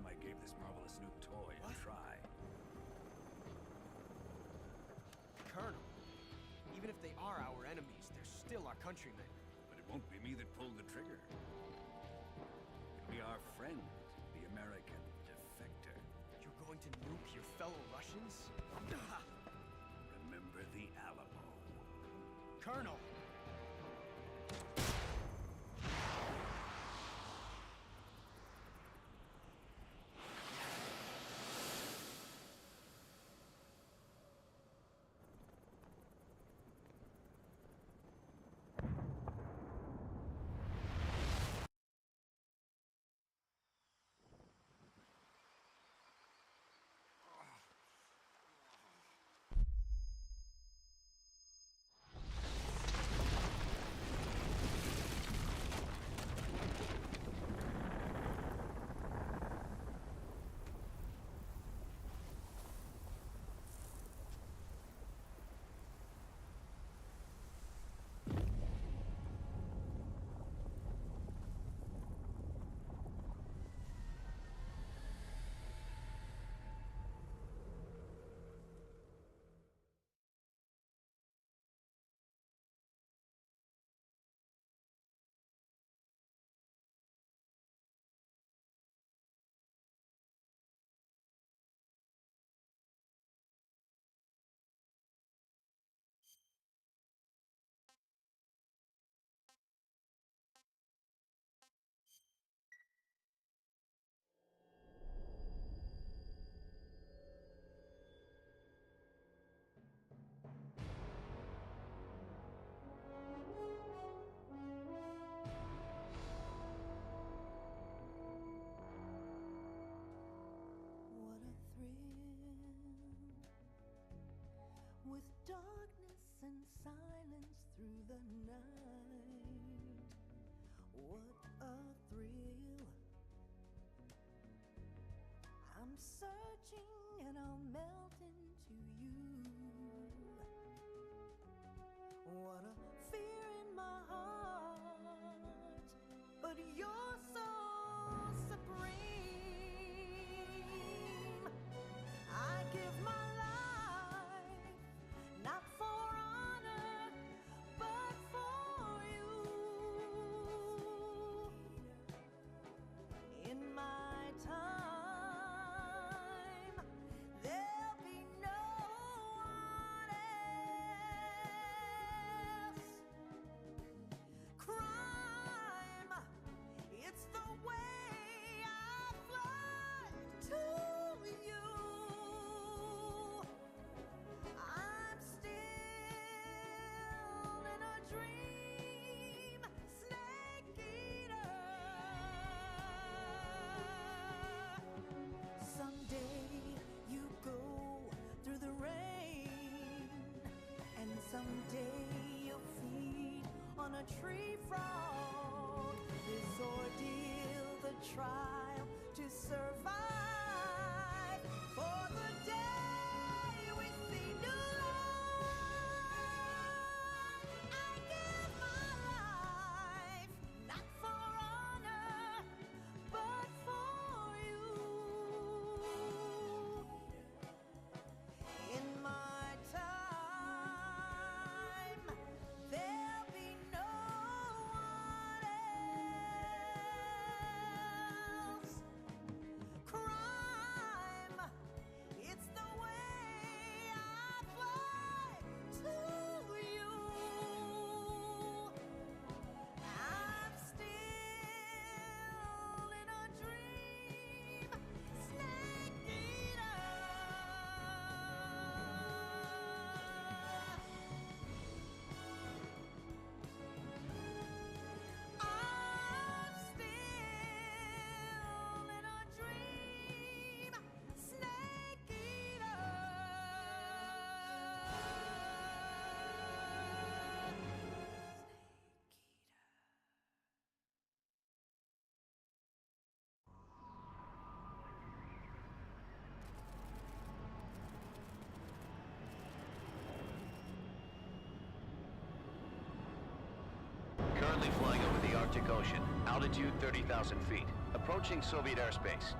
time I gave this marvelous new toy a try. Colonel, even if they are our enemies, they're still our countrymen. But it won't be me that pulled the trigger. It'll be our friend, the American defector. You're going to nuke your fellow Russians? Remember the Alamo. Colonel! With darkness and silence through the night, what a thrill. I'm searching and I'll melt into you. What a fear in my heart, but you're so supreme. I give my not for honor, but for you. In my time, there'll be no one else. Crime, it's the way I fly to you. Someday you'll feed on a tree frog. This ordeal, the trial to survive. For the day we see new life, I give my life, not for honor, but for you. In my time, there'll be no one else. Crime, it's the way I fly to you. I'm still in a dream, snake eater. I'm still in a dream, snake eater. Currently flying over the Arctic Ocean. Altitude 30,000 feet. Approaching Soviet airspace.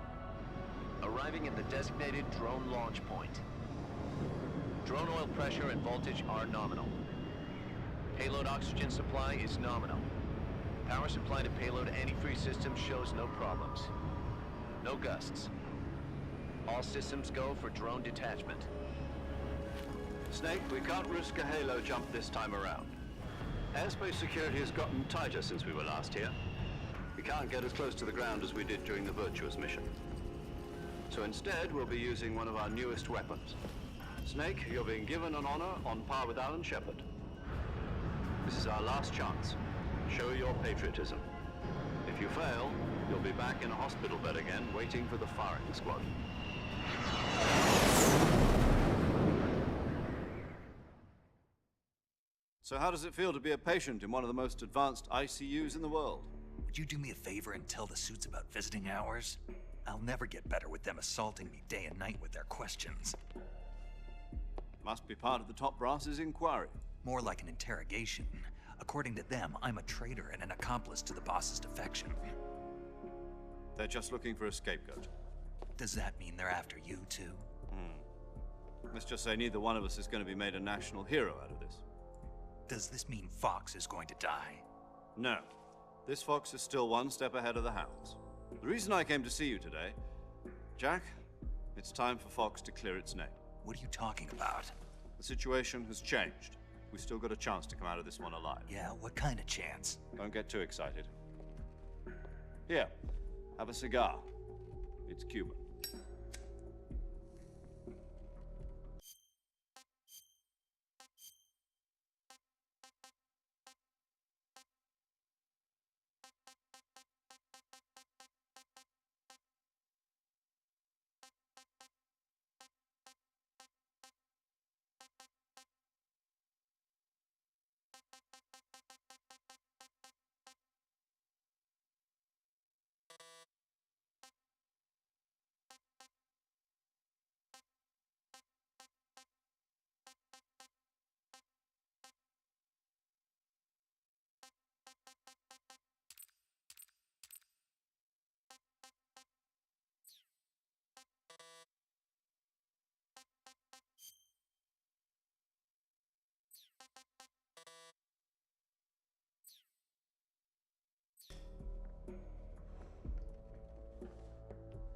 arriving at the designated drone launch point. Drone oil pressure and voltage are nominal. Payload oxygen supply is nominal. Power supply to payload antifreeze system shows no problems. No gusts. All systems go for drone detachment. Snake, we can't risk a halo jump this time around. Airspace security has gotten tighter since we were last here. We can't get as close to the ground as we did during the Virtuous mission. So instead, we'll be using one of our newest weapons. Snake, you're being given an honor on par with Alan Shepard. This is our last chance. Show your patriotism. If you fail, you'll be back in a hospital bed again, waiting for the firing squad. So how does it feel to be a patient in one of the most advanced ICUs in the world? Would you do me a favor and tell the suits about visiting hours? I'll never get better with them assaulting me day and night with their questions. Must be part of the top brass's inquiry. More like an interrogation. According to them, I'm a traitor and an accomplice to the boss's defection. They're just looking for a scapegoat. Does that mean they're after you, too? Let's just say neither one of us is going to be made a national hero out of this. Does this mean Fox is going to die? No. This fox is still one step ahead of the hounds. The reason I came to see you today, Jack, it's time for Fox to clear its name. What are you talking about? The situation has changed. We've still got a chance to come out of this one alive. Yeah, what kind of chance? Don't get too excited. Here, have a cigar. It's Cuban.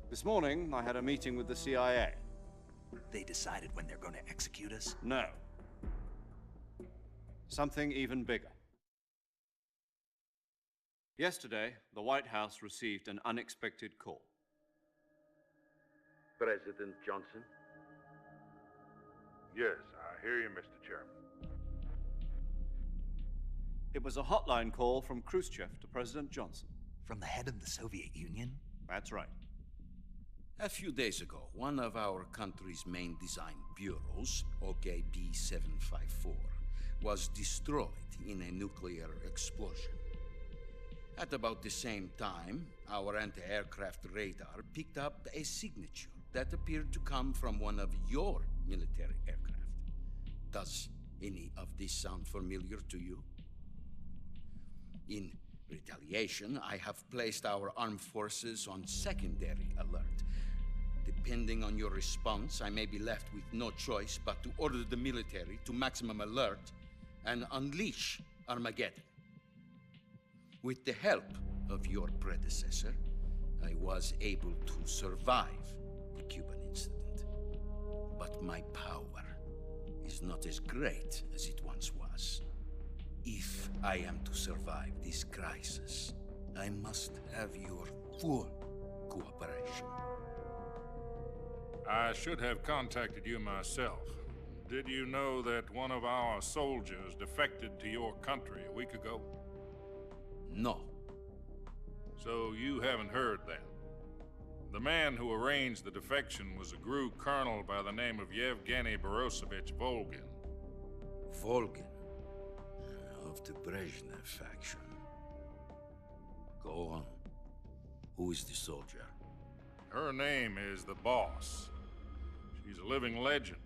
This morning, I had a meeting with the CIA. They decided when they're going to execute us? No. Something even bigger. Yesterday, the White House received an unexpected call. President Johnson? Yes, I hear you, Mr. Chairman. It was a hotline call from Khrushchev to President Johnson. From the head of the Soviet Union? That's right. A few days ago, one of our country's main design bureaus, OKB 754, was destroyed in a nuclear explosion. At about the same time, our anti-aircraft radar picked up a signature that appeared to come from one of your military aircraft. Does any of this sound familiar to you? In retaliation, I have placed our armed forces on secondary alert. Depending on your response, I may be left with no choice but to order the military to maximum alert and unleash Armageddon. With the help of your predecessor, I was able to survive the Cuban incident. But my power is not as great as it once was. If I am to survive this crisis, I must have your full cooperation. I should have contacted you myself. Did you know that one of our soldiers defected to your country a week ago? No. So you haven't heard then. The man who arranged the defection was a GRU colonel by the name of Yevgeny Borosovich Volgin. Volgin, of the Brezhnev faction. Go on. Who is the soldier? Her name is the Boss. She's a living legend.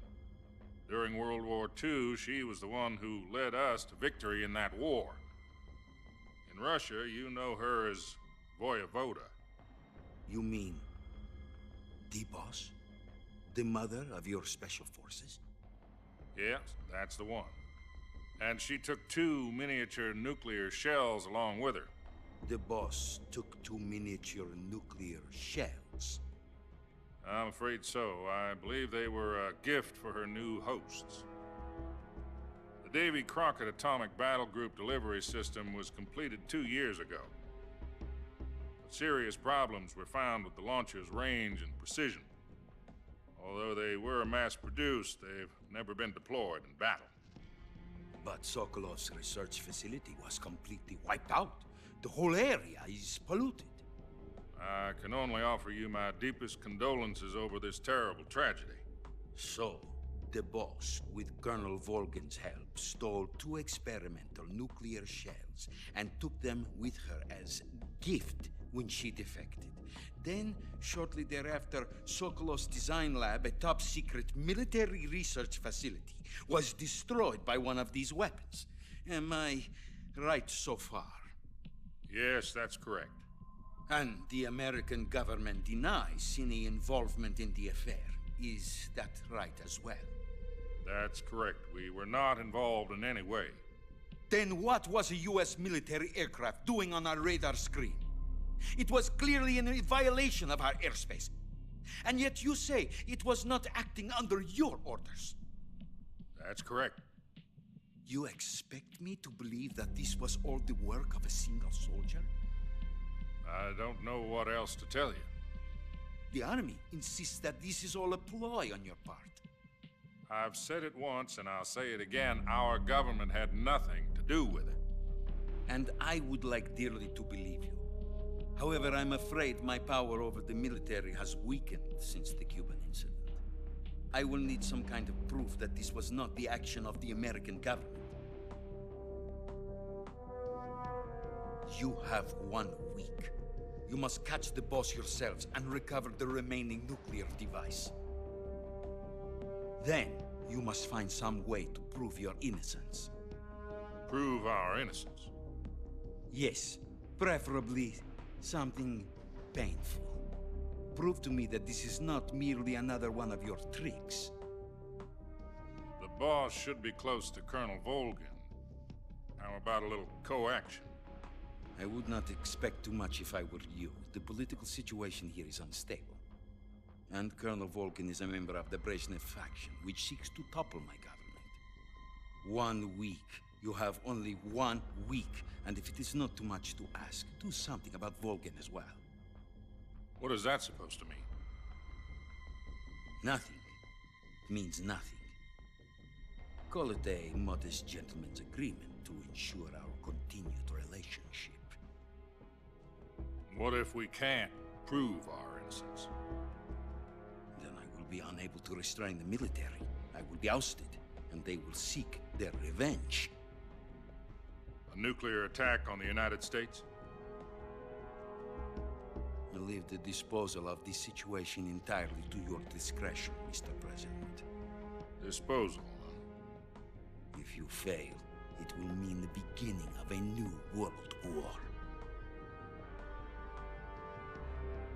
During World War II, she was the one who led us to victory in that war. In Russia, you know her as Voyevoda. You mean The boss? The mother of your special forces? Yes, that's the one. And she took 2 miniature nuclear shells along with her. The boss took 2 miniature nuclear shells. I'm afraid so. I believe they were a gift for her new hosts. The Davy Crockett Atomic Battle Group delivery system was completed 2 years ago. But serious problems were found with the launcher's range and precision. Although they were mass-produced, they've never been deployed in battle. But Sokolov's research facility was completely wiped out. The whole area is polluted. I can only offer you my deepest condolences over this terrible tragedy. So, the boss, with Colonel Volgin's help, stole 2 experimental nuclear shells and took them with her as gift when she defected. Then, shortly thereafter, Sokolov's design lab, a top-secret military research facility, was destroyed by one of these weapons. Am I right so far? Yes, that's correct. And the American government denies any involvement in the affair. Is that right as well? That's correct. We were not involved in any way. Then what was a U.S. military aircraft doing on our radar screen? It was clearly in violation of our airspace. And yet you say it was not acting under your orders. That's correct. You expect me to believe that this was all the work of a single soldier? I don't know what else to tell you. The army insists that this is all a ploy on your part. I've said it once and I'll say it again. Our government had nothing to do with it. And I would like dearly to believe you. However, I'm afraid my power over the military has weakened since the Cuban incident. I will need some kind of proof that this was not the action of the American government. You have 1 week. You must catch the boss yourselves and recover the remaining nuclear device. Then, you must find some way to prove your innocence. Prove our innocence. Yes, preferably something painful. Prove to me that this is not merely another one of your tricks. The boss should be close to Colonel Volgin. How about a little co-action? I would not expect too much if I were you. The political situation here is unstable. And Colonel Volgin is a member of the Brezhnev faction, which seeks to topple my government. 1 week. You have only 1 week. And if it is not too much to ask, do something about Volgin as well. What is that supposed to mean? Nothing. It means nothing. Call it a modest gentleman's agreement to ensure our continued relationship. What if we can't prove our innocence? Then I will be unable to restrain the military. I will be ousted, and they will seek their revenge. A nuclear attack on the United States? I leave the disposal of this situation entirely to your discretion, Mr. President. Disposal, If you fail, it will mean the beginning of a new world war.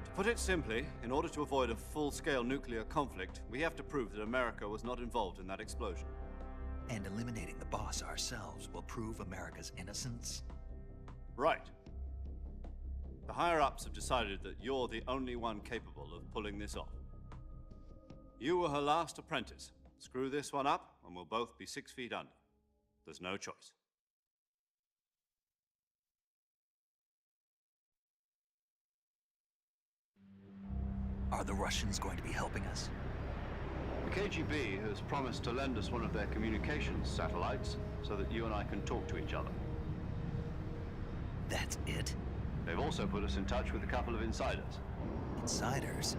To put it simply, in order to avoid a full-scale nuclear conflict, we have to prove that America was not involved in that explosion. And eliminating the boss ourselves will prove America's innocence? Right. The higher-ups have decided that you're the only one capable of pulling this off. You were her last apprentice. Screw this one up, and we'll both be 6 feet under. There's no choice. Are the Russians going to be helping us? The KGB has promised to lend us one of their communications satellites so that you and I can talk to each other. That's it? They've also put us in touch with a couple of insiders. Insiders?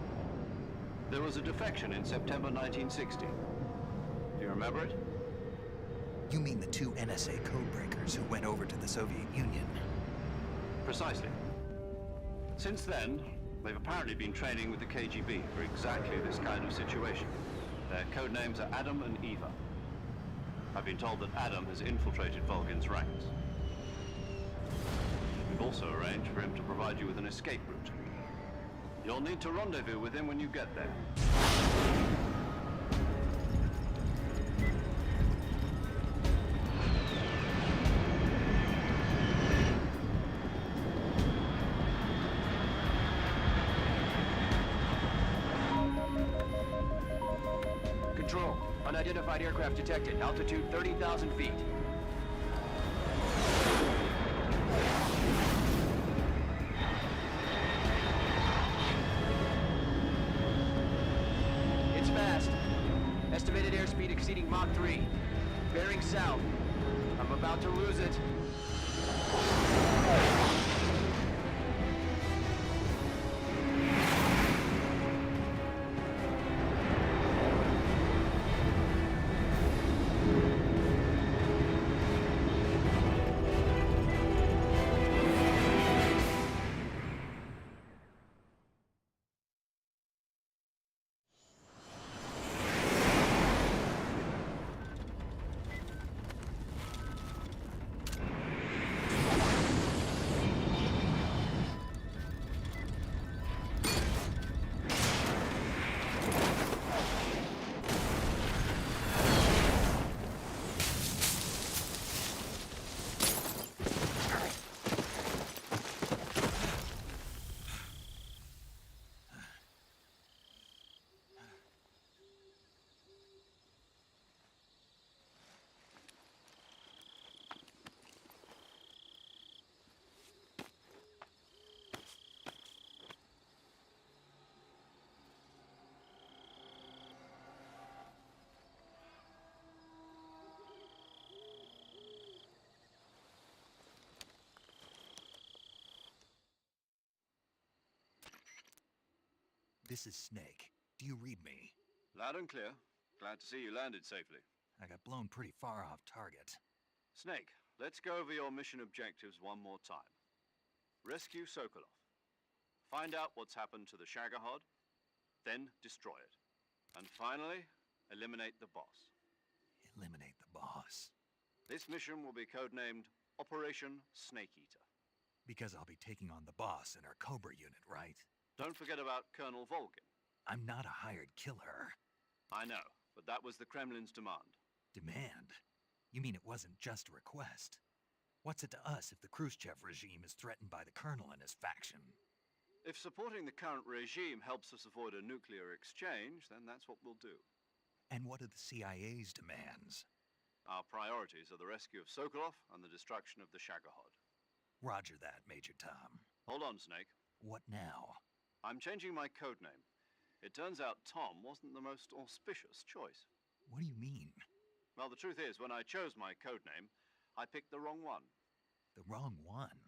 There was a defection in September 1960. Do you remember it? You mean the 2 NSA codebreakers who went over to the Soviet Union? Precisely. Since then, they've apparently been training with the KGB for exactly this kind of situation. Their code names are Adam and Eva. I've been told that Adam has infiltrated Volgin's ranks. We've also arranged for him to provide you with an escape route. You'll need to rendezvous with him when you get there. Control. Unidentified aircraft detected. Altitude 30,000 feet. It's fast. Estimated airspeed exceeding Mach 3. Bearing south. I'm about to lose it. This is Snake. Do you read me? Loud and clear. Glad to see you landed safely. I got blown pretty far off target. Snake, let's go over your mission objectives one more time. Rescue Sokolov. Find out what's happened to the Shagohod, then destroy it. And finally, eliminate the boss. Eliminate the boss. This mission will be codenamed Operation Snake Eater. Because I'll be taking on the boss in our Cobra unit, right? Don't forget about Colonel Volgin. I'm not a hired killer. I know, but that was the Kremlin's demand. Demand? You mean it wasn't just a request? What's it to us if the Khrushchev regime is threatened by the Colonel and his faction? If supporting the current regime helps us avoid a nuclear exchange, then that's what we'll do. And what are the CIA's demands? Our priorities are the rescue of Sokolov and the destruction of the Shagohod. Roger that, Major Tom. Hold on, Snake. What now? I'm changing my codename. It turns out Tom wasn't the most auspicious choice. What do you mean? Well, the truth is, when I chose my codename, I picked the wrong one. The wrong one?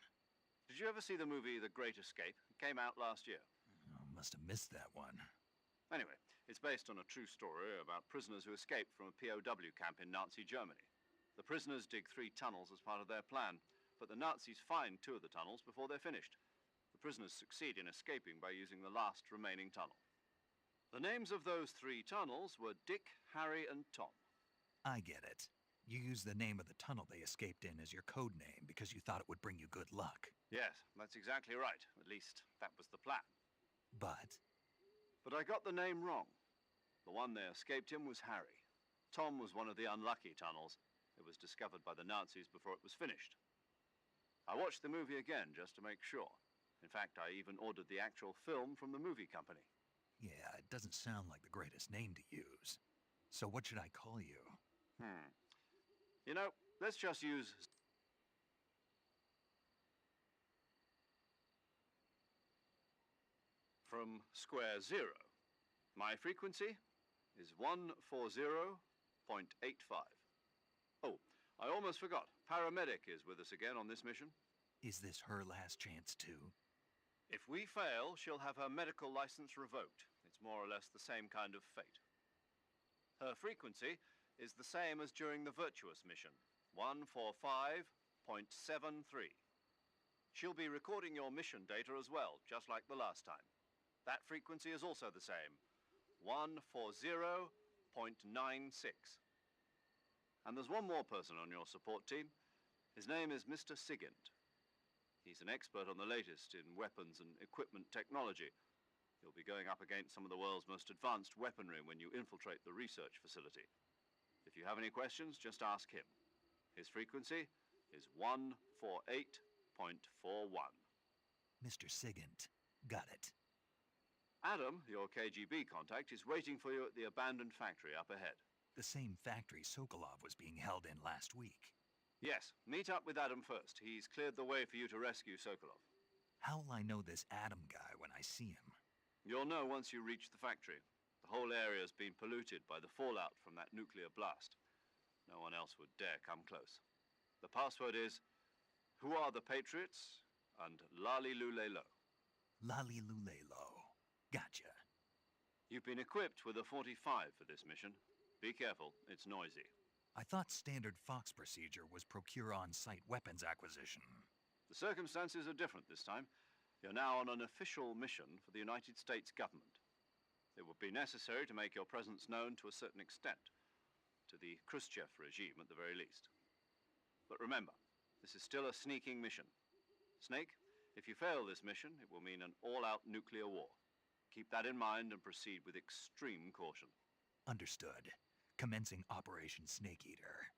Did you ever see the movie The Great Escape? It came out last year. Oh, must have missed that one. Anyway, it's based on a true story about prisoners who escaped from a POW camp in Nazi Germany. The prisoners dig 3 tunnels as part of their plan, but the Nazis find 2 of the tunnels before they're finished. The prisoners succeed in escaping by using the last remaining tunnel. The names of those 3 tunnels were Dick, Harry, and Tom. I get it. You used the name of the tunnel they escaped in as your code name because you thought it would bring you good luck. Yes, that's exactly right. At least, that was the plan. But But I got the name wrong. The one they escaped in was Harry. Tom was one of the unlucky tunnels. It was discovered by the Nazis before it was finished. I watched the movie again just to make sure. In fact, I even ordered the actual film from the movie company. yeah, it doesn't sound like the greatest name to use. So what should I call you? You know, let's just use... from square zero. My frequency is 140.85. Oh, I almost forgot. Paramedic is with us again on this mission. Is this her last chance too? If we fail, she'll have her medical license revoked. It's more or less the same kind of fate. Her frequency is the same as during the Virtuous mission, 145.73. She'll be recording your mission data as well, just like the last time. That frequency is also the same, 140.96. And there's one more person on your support team. His name is Mr. Sigint. He's an expert on the latest in weapons and equipment technology. You'll be going up against some of the world's most advanced weaponry when you infiltrate the research facility. If you have any questions, just ask him. His frequency is 148.41. Mr. Sigint. Got it. Adam, your KGB contact, is waiting for you at the abandoned factory up ahead. The same factory Sokolov was being held in last week. Yes, meet up with Adam first. He's cleared the way for you to rescue Sokolov. How'll I know this Adam guy when I see him? You'll know once you reach the factory. The whole area's been polluted by the fallout from that nuclear blast. No one else would dare come close. The password is, "Who are the Patriots?" and "Lali Lule Lo." Lali Lulelo. Gotcha. You've been equipped with a 45 for this mission. Be careful, it's noisy. I thought standard Fox procedure was procure on-site weapons acquisition. The circumstances are different this time. You're now on an official mission for the United States government. It would be necessary to make your presence known to a certain extent, to the Khrushchev regime at the very least. But remember, this is still a sneaking mission. Snake, if you fail this mission, it will mean an all-out nuclear war. Keep that in mind and proceed with extreme caution. Understood. Commencing Operation Snake Eater.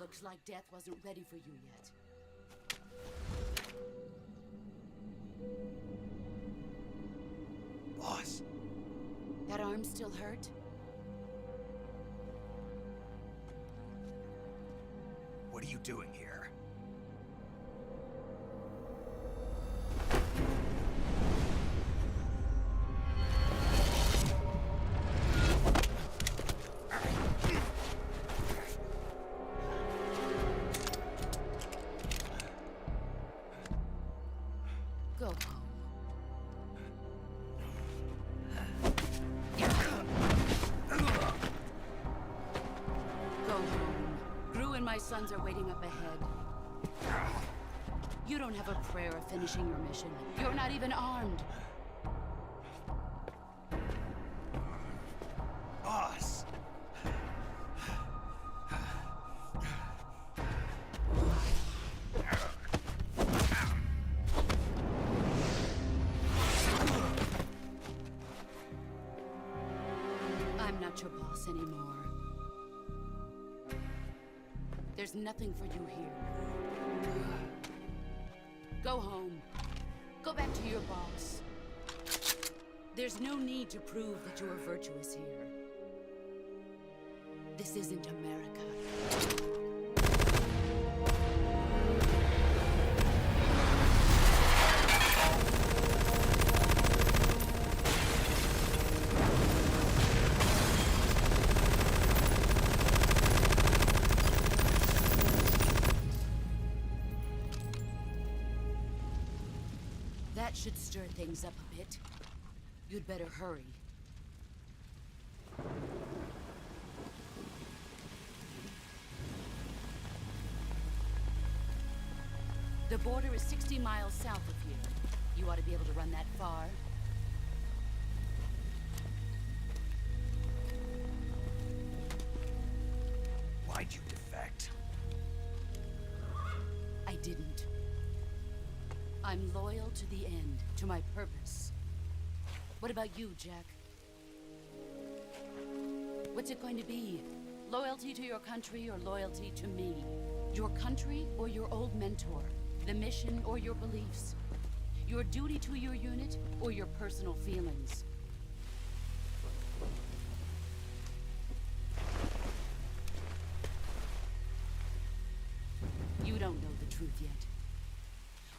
Looks like death wasn't ready for you yet. Boss, That arm still hurt? What are you doing here? Go home. Go home. Gru and my sons are waiting up ahead. You don't have a prayer of finishing your mission. You're not even armed. Boss! I'm not your boss anymore. There's nothing for you here. Go home. Go back to your boss. There's no need to prove that you are virtuous here. This isn't America. That should stir things up a bit. You'd better hurry. The border is 60 miles south of here. You ought to be able to run that far. Why'd you defect? I didn't. I'm loyal to the end, to my purpose. What about you, Jack? What's it going to be? Loyalty to your country or loyalty to me? Your country or your old mentor? The mission or your beliefs? Your duty to your unit or your personal feelings? You don't know the truth yet.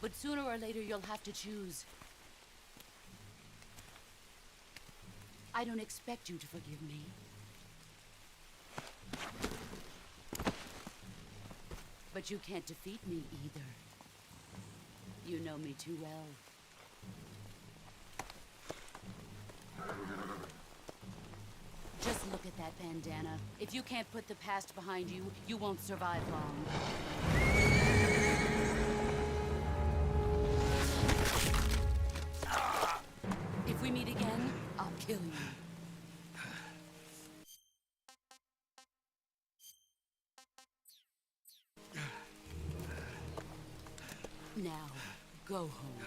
But sooner or later, you'll have to choose. I don't expect you to forgive me. But you can't defeat me either. You know me too well. Just look at that bandana. If you can't put the past behind you, you won't survive long. If we meet again, I'll kill you. Now, go home.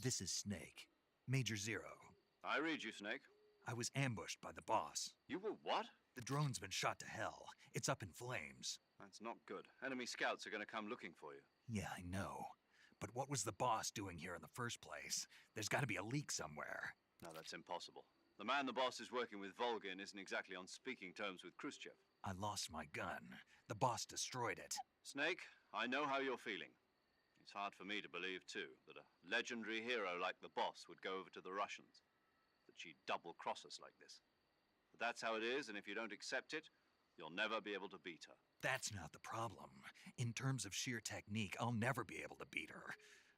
This is Snake. Major Zero. I read you, Snake. I was ambushed by the boss. You were what? The drone's been shot to hell. It's up in flames. That's not good. Enemy scouts are going to come looking for you. Yeah, I know. But what was the boss doing here in the first place? There's got to be a leak somewhere. No, that's impossible. The man the boss is working with, Volgin, isn't exactly on speaking terms with Khrushchev. I lost my gun. The boss destroyed it. Snake, I know how you're feeling. It's hard for me to believe, too, that a legendary hero like the boss would go over to the Russians. That she'd double-cross us like this. But that's how it is, and if you don't accept it, you'll never be able to beat her. That's not the problem. In terms of sheer technique, I'll never be able to beat her.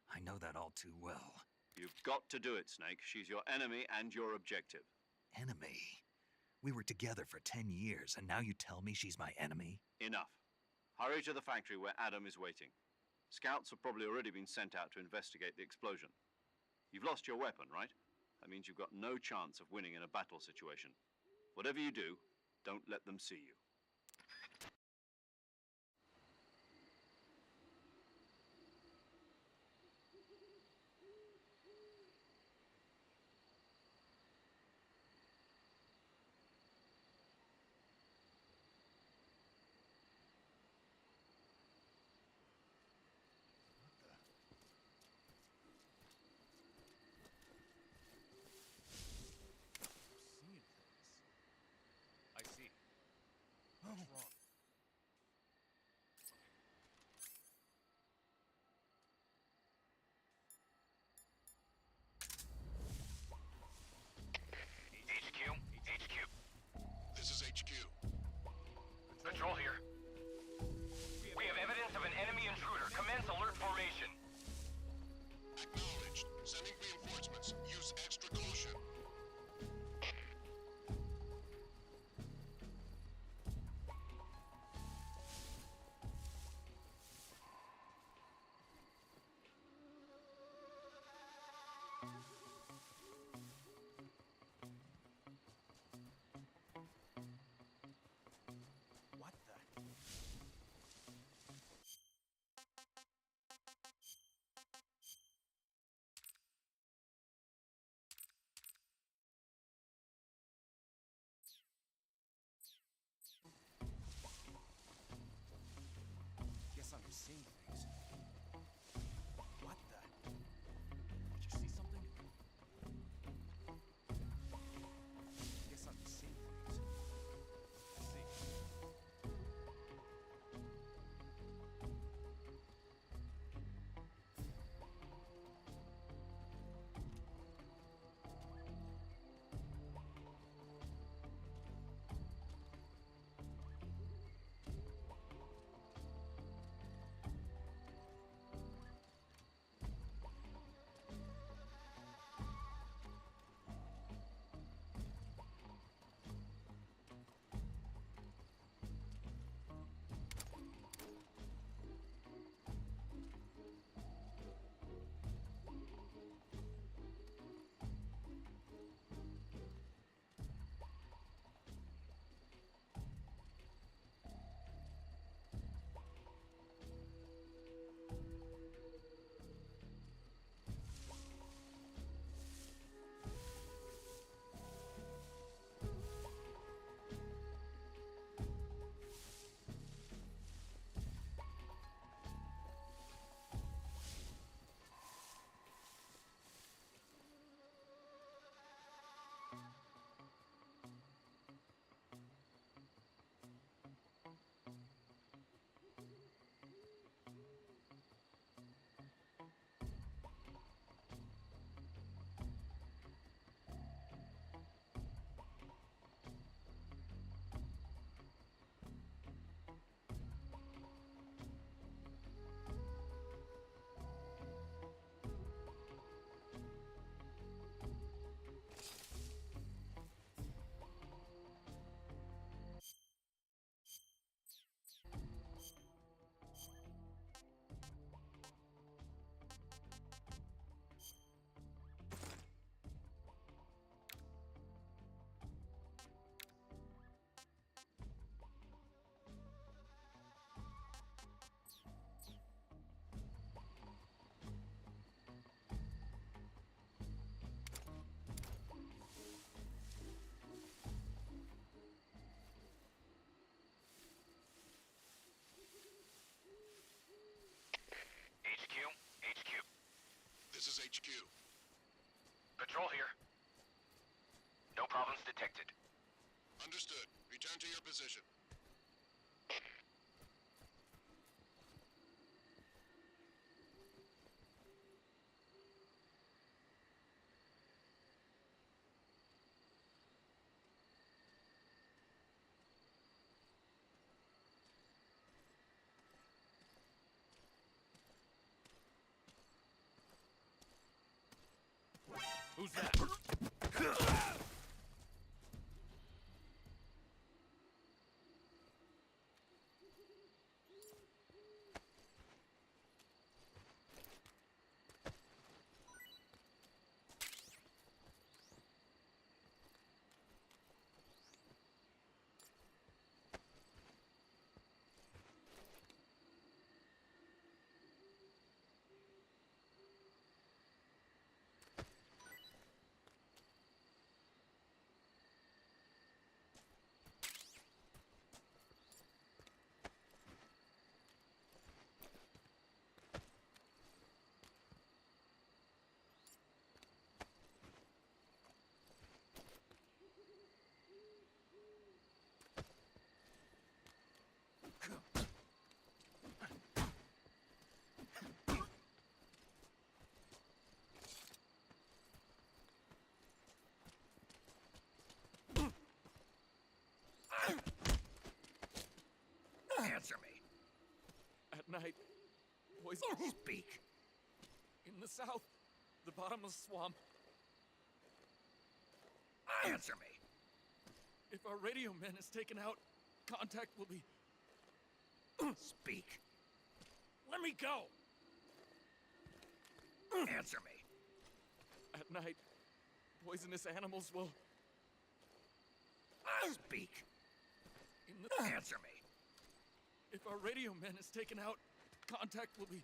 I know that all too well. You've got to do it, Snake. She's your enemy and your objective. Enemy? We were together for 10 years, and now you tell me she's my enemy? Enough. Hurry to the factory where Adam is waiting. Scouts have probably already been sent out to investigate the explosion. You've lost your weapon, right? That means you've got no chance of winning in a battle situation. Whatever you do, don't let them see you. HQ. Patrol here. No problems detected. Understood. Return to your position. Who's that? Answer me. At night, poison. Speak. In the south, the bottomless swamp. Answer me. If our radio man is taken out, contact will be... Speak. Let me go! Answer me. At night, poisonous animals will... Speak. In the... Answer me. If our radio man is taken out, contact will be...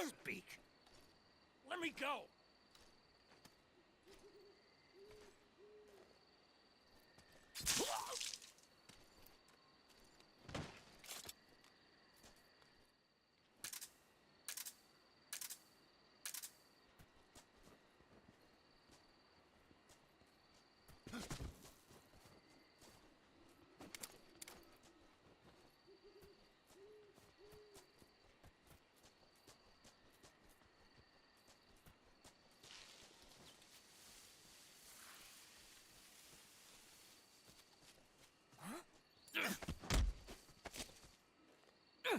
Speak. Let me go!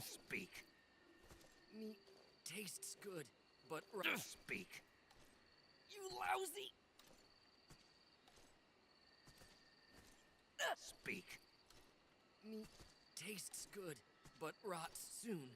Speak. Meat tastes good, but... Speak. You lousy... Speak. Meat tastes good, but rots soon.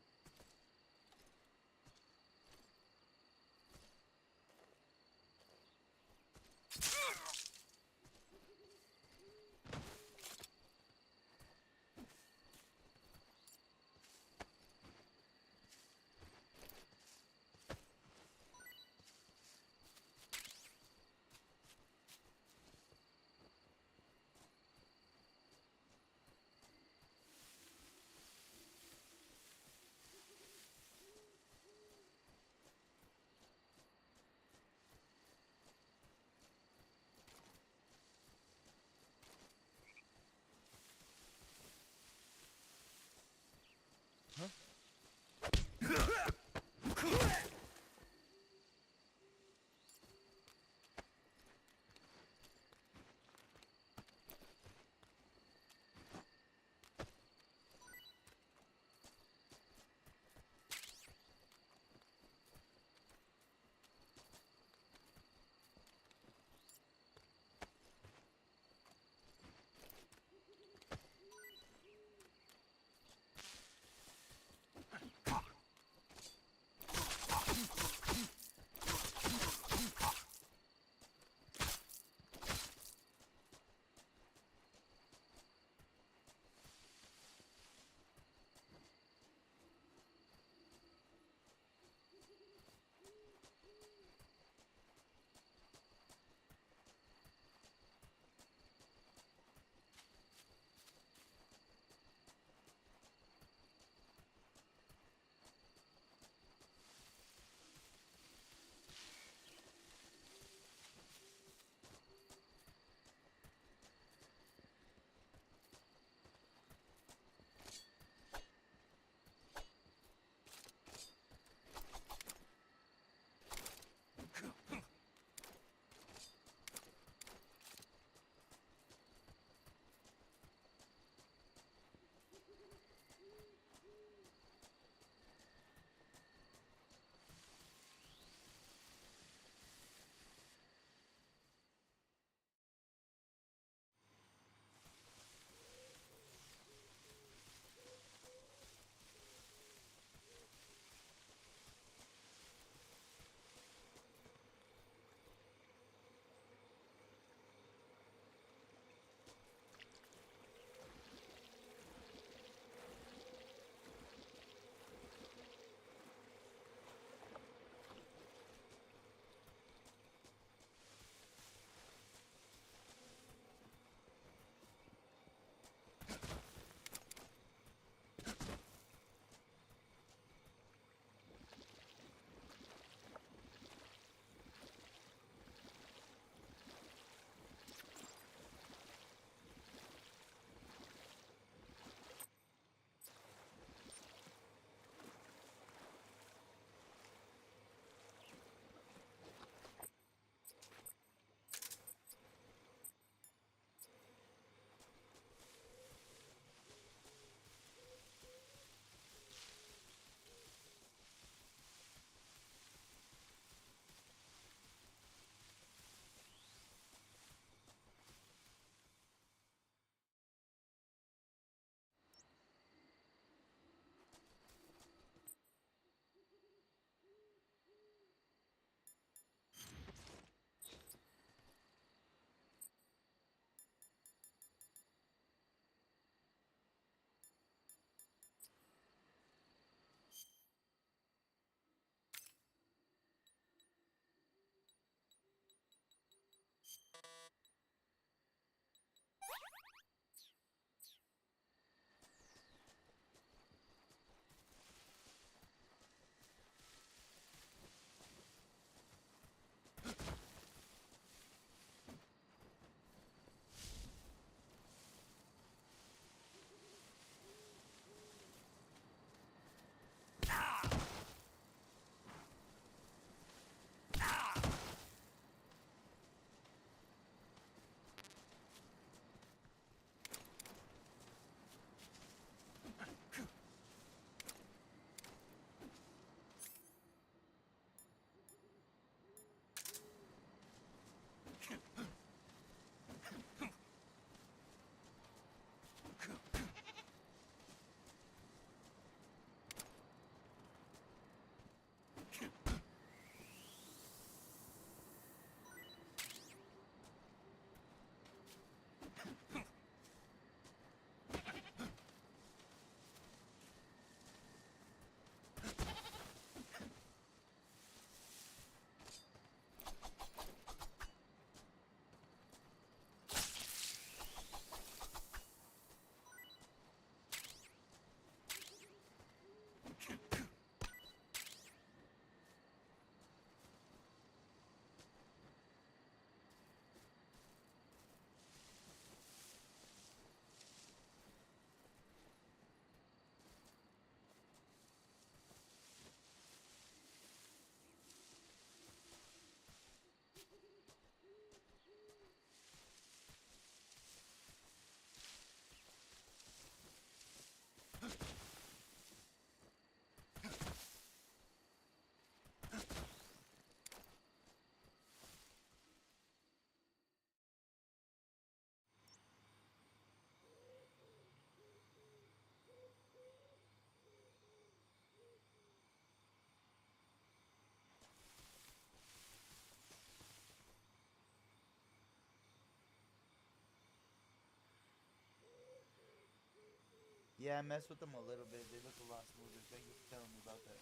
Yeah, I messed with them a little bit. They look a lot smoother. Thank you for telling me about that.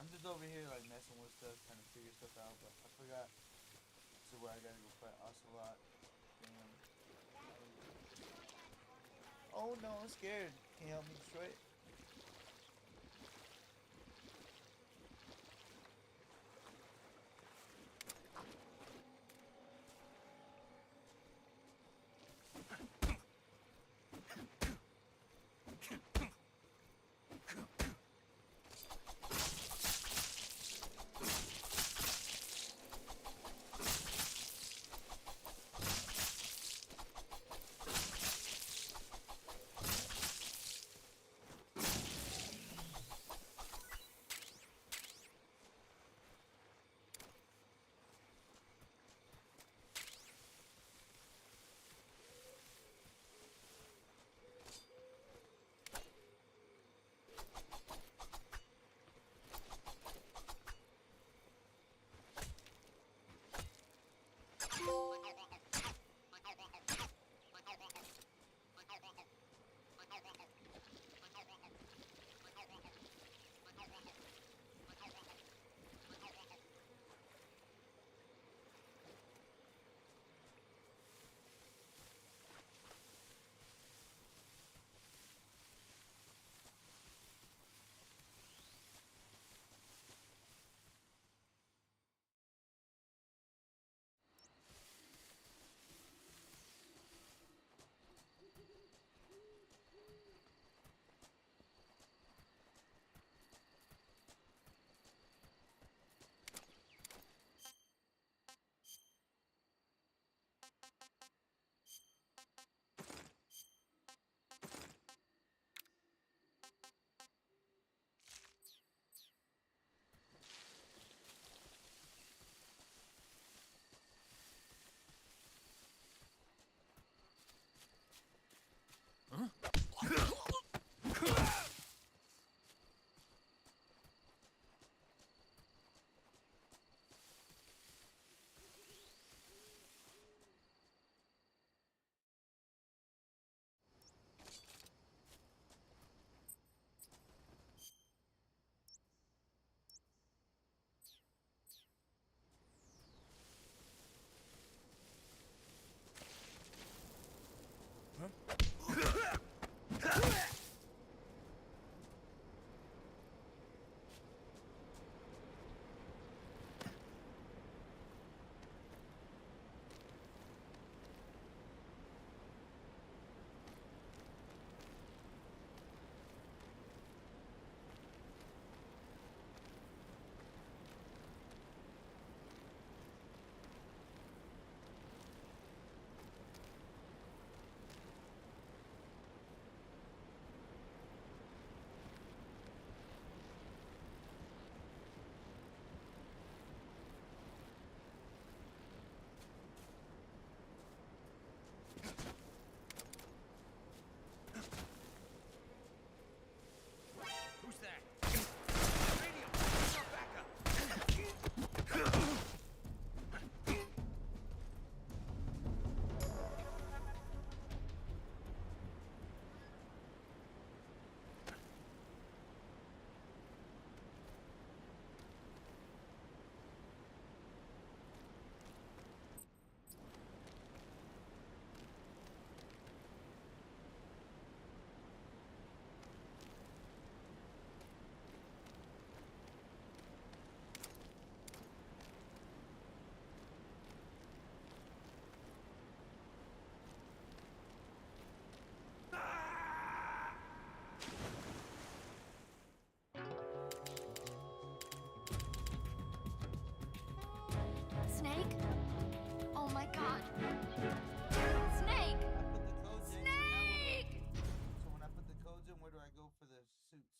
I'm just over here like messing with stuff, trying to figure stuff out, but I forgot to where I gotta go fight Ocelot. Damn. Oh no, I'm scared. Can you help me destroy it? Who's that? Radio! Start backup! Snake? Oh my god. Snake! Snake! So when I put the codes in, where do I go for the suits?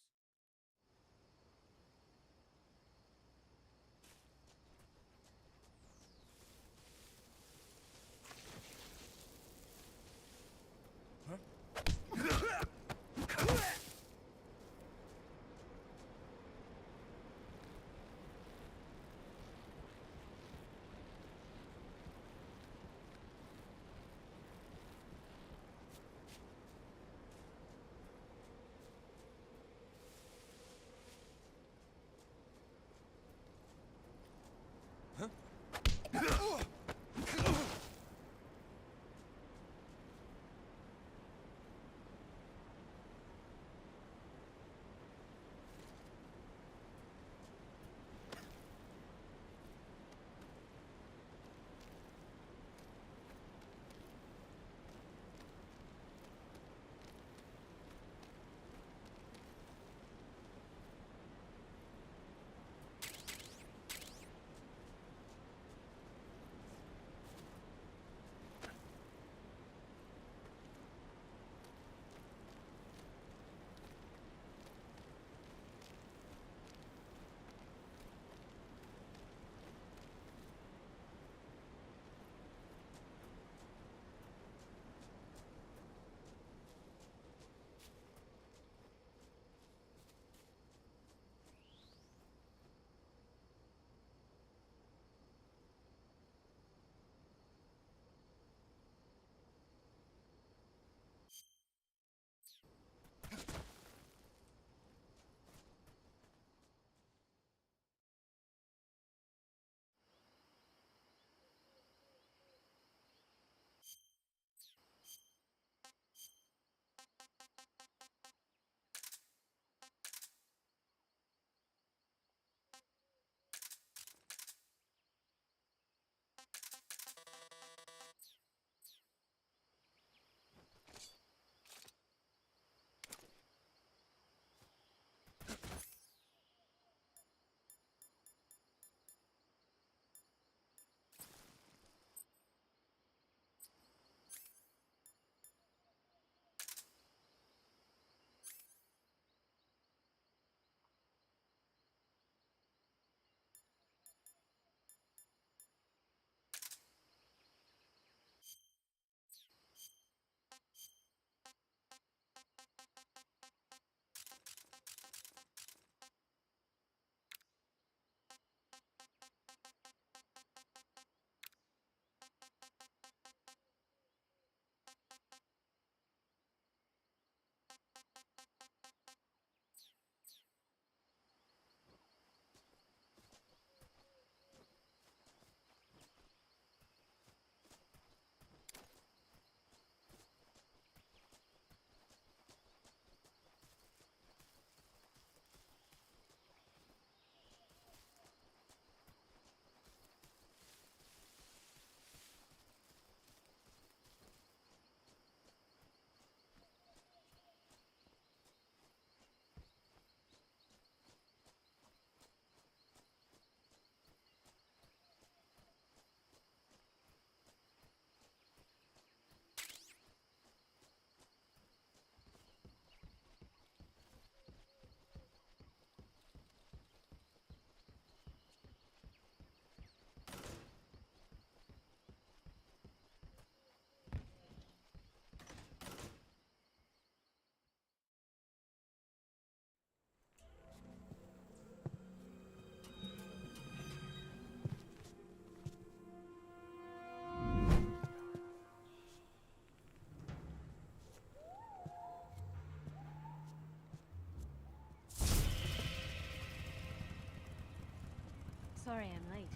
Sorry I'm late.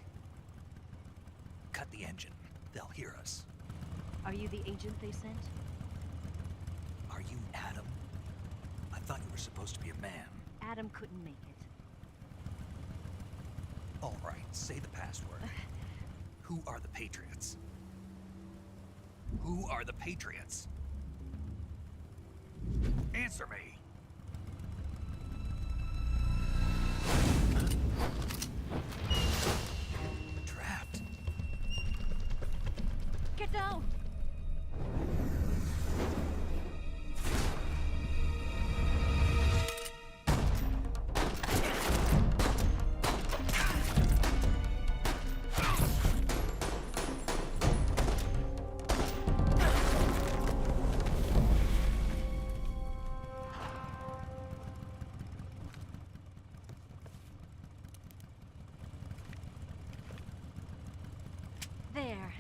Cut the engine. They'll hear us. Are you the agent they sent? Are you Adam? I thought you were supposed to be a man. Adam couldn't make it. All right, say the password. Who are the Patriots? Who are the Patriots? Answer me! Trapped. Get down! There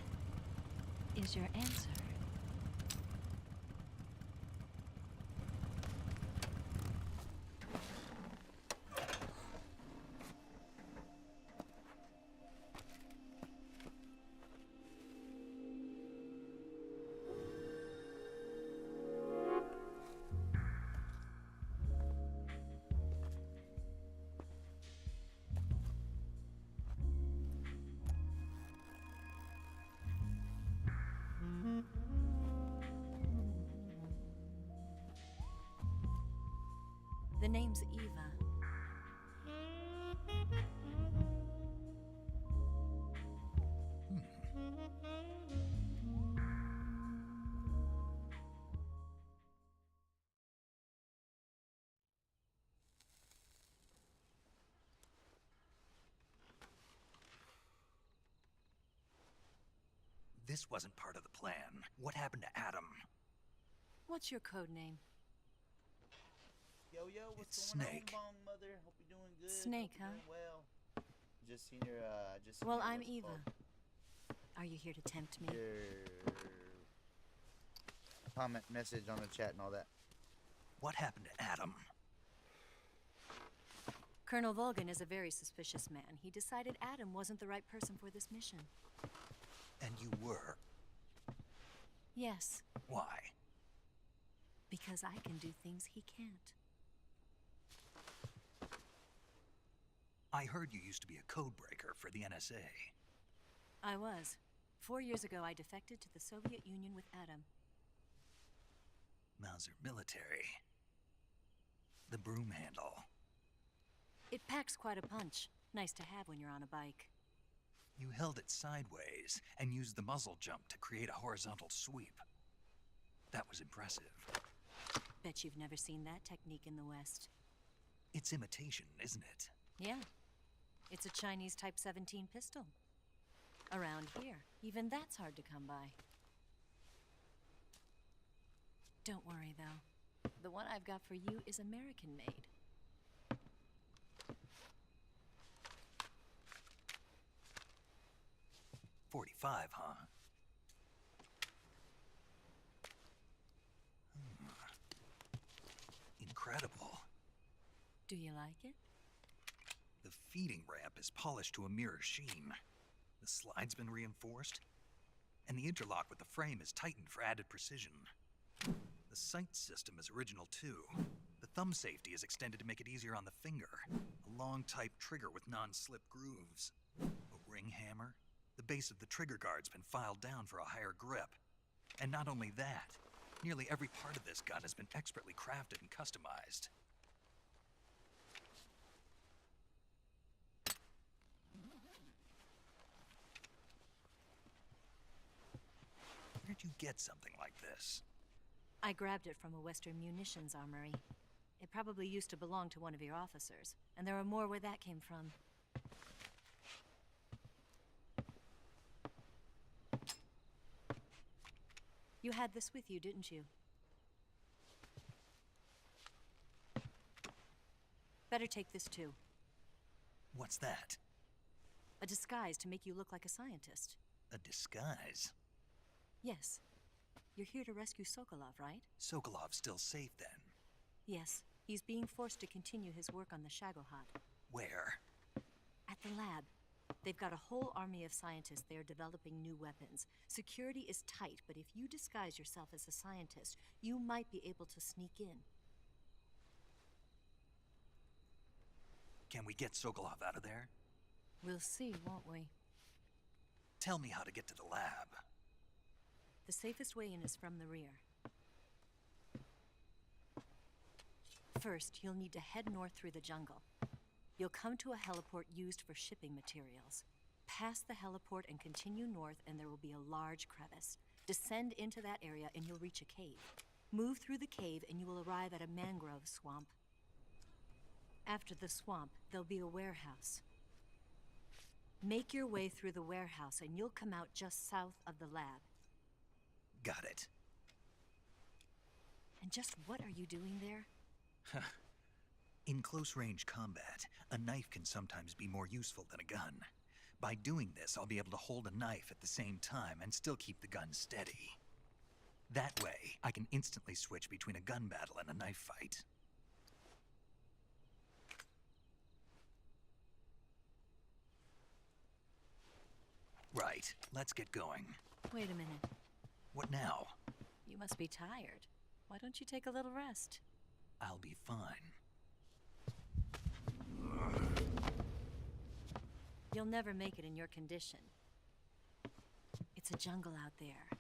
is your answer. The name's Eva. This wasn't part of the plan. What happened to Adam? What's your code name? Yo, what's It's going Snake. on, Bong Mother? Hope you're doing good. Snake, Hope you're huh? doing well. Just seen your, Well, your, I'm what's it Eva. called? Are you here to tempt me? Your comment message on the chat and all that. What happened to Adam? Colonel Volgan is a very suspicious man. He decided Adam wasn't the right person for this mission. And you were? Yes, Why? because I can do things he can't. I heard you used to be a code breaker for the NSA. I was. 4 years ago, I defected to the Soviet Union with Adam. Mauser military. The broom handle. It packs quite a punch. Nice to have when you're on a bike. You held it sideways and used the muzzle jump to create a horizontal sweep. That was impressive. Bet you've never seen that technique in the West. It's imitation, isn't it? Yeah. It's a Chinese Type 17 pistol. Around here, even that's hard to come by. Don't worry, though. The one I've got for you is American-made. .45, huh? Incredible. Do you like it? The feeding ramp is polished to a mirror sheen. The slide's been reinforced, and the interlock with the frame is tightened for added precision. The sight system is original too. The thumb safety is extended to make it easier on the finger. A long type trigger with non-slip grooves. A ring hammer. The base of the trigger guard's been filed down for a higher grip. And not only that, nearly every part of this gun has been expertly crafted and customized. Where'd you get something like this? I grabbed it from a Western munitions armory. It probably used to belong to one of your officers, and there are more where that came from. You had this with you, didn't you? Better take this too. What's that? A disguise to make you look like a scientist. A disguise? Yes. You're here to rescue Sokolov, right? Sokolov's still safe then? Yes. He's being forced to continue his work on the Shagohod. Where? At the lab. They've got a whole army of scientists there developing new weapons. Security is tight, but if you disguise yourself as a scientist, you might be able to sneak in. Can we get Sokolov out of there? We'll see, won't we? Tell me how to get to the lab. The safest way in is from the rear. First, you'll need to head north through the jungle. You'll come to a heliport used for shipping materials. Pass the heliport and continue north, and there will be a large crevice. Descend into that area and you'll reach a cave. Move through the cave and you will arrive at a mangrove swamp. After the swamp, there'll be a warehouse. Make your way through the warehouse and you'll come out just south of the lab. Got it. And just what are you doing there? In close-range combat, a knife can sometimes be more useful than a gun. By doing this, I'll be able to hold a knife at the same time and still keep the gun steady. That way, I can instantly switch between a gun battle and a knife fight. Right, let's get going. Wait a minute. What now? You must be tired. Why don't you take a little rest? I'll be fine. You'll never make it in your condition. It's a jungle out there.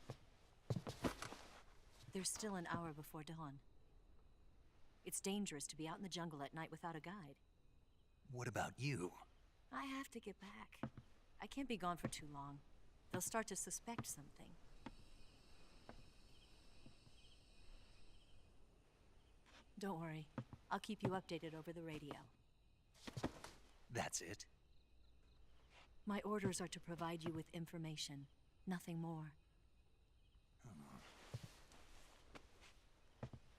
There's still an hour before dawn. It's dangerous to be out in the jungle at night without a guide. What about you? I have to get back. I can't be gone for too long. They'll start to suspect something. Don't worry. I'll keep you updated over the radio. That's it? My orders are to provide you with information, nothing more.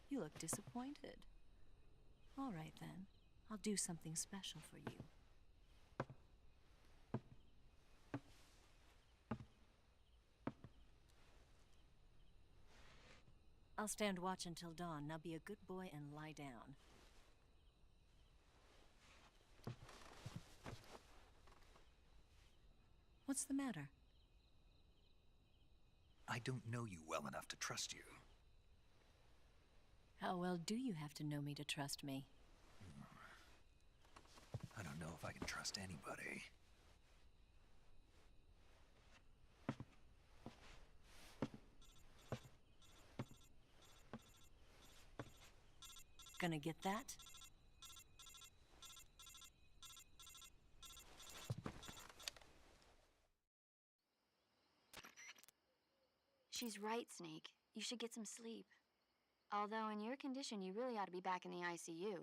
You look disappointed. All right, then. I'll do something special for you. I'll stand watch until dawn. Now be a good boy and lie down. What's the matter? I don't know you well enough to trust you. How well do you have to know me to trust me? I don't know if I can trust anybody. Gonna get that? She's right, Snake. You should get some sleep. Although in your condition, you really ought to be back in the ICU.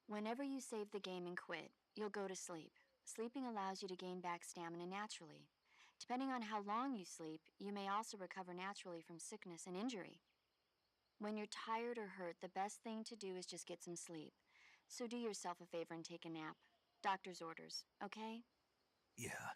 Whenever you save the game and quit, you'll go to sleep. Sleeping allows you to gain back stamina naturally. Depending on how long you sleep, you may also recover naturally from sickness and injury. When you're tired or hurt, the best thing to do is just get some sleep. So do yourself a favor and take a nap. Doctor's orders, okay? Yeah.